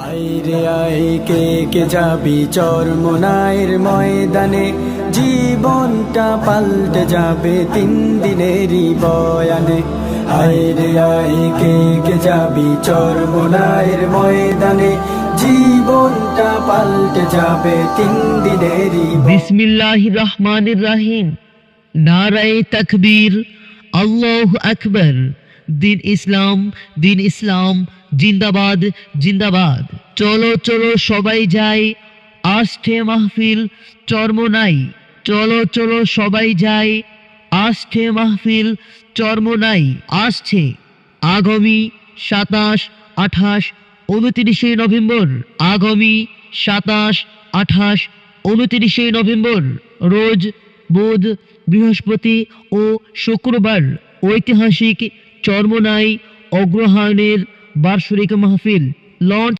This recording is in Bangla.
আইরে আই কে যাবি চরমোনাইয়ের ময়দানে, জীবনটা পাল্টে যাবে 3 দিনেরই বয়ানে। আইরে আই কে যাবি চরমোনাইয়ের ময়দানে, জীবনটা পাল্টে যাবে 3 দিনেরই। বিসমিল্লাহির রহমানির রহিম। নারায়ে তাকবীর, আল্লাহু আকবার। দিন ইসলাম জিন্দাবাদ জিন্দাবাদ। চলো চলো সবাই যাই, আসছে মাহফিল চরমোনাই। চলো চলো সবাই যাই, আসছে মাহফিল চরমোনাই। আসছে আগামী 27, 28, 29 নভেম্বর। আগামী 27, 28, 29 নভেম্বর রোজ বুধ, বৃহস্পতি ও শুক্রবার ঐতিহাসিক চরমোনাই অগ্রহায়ণের বার্ষিক মাহফিল লঞ্চ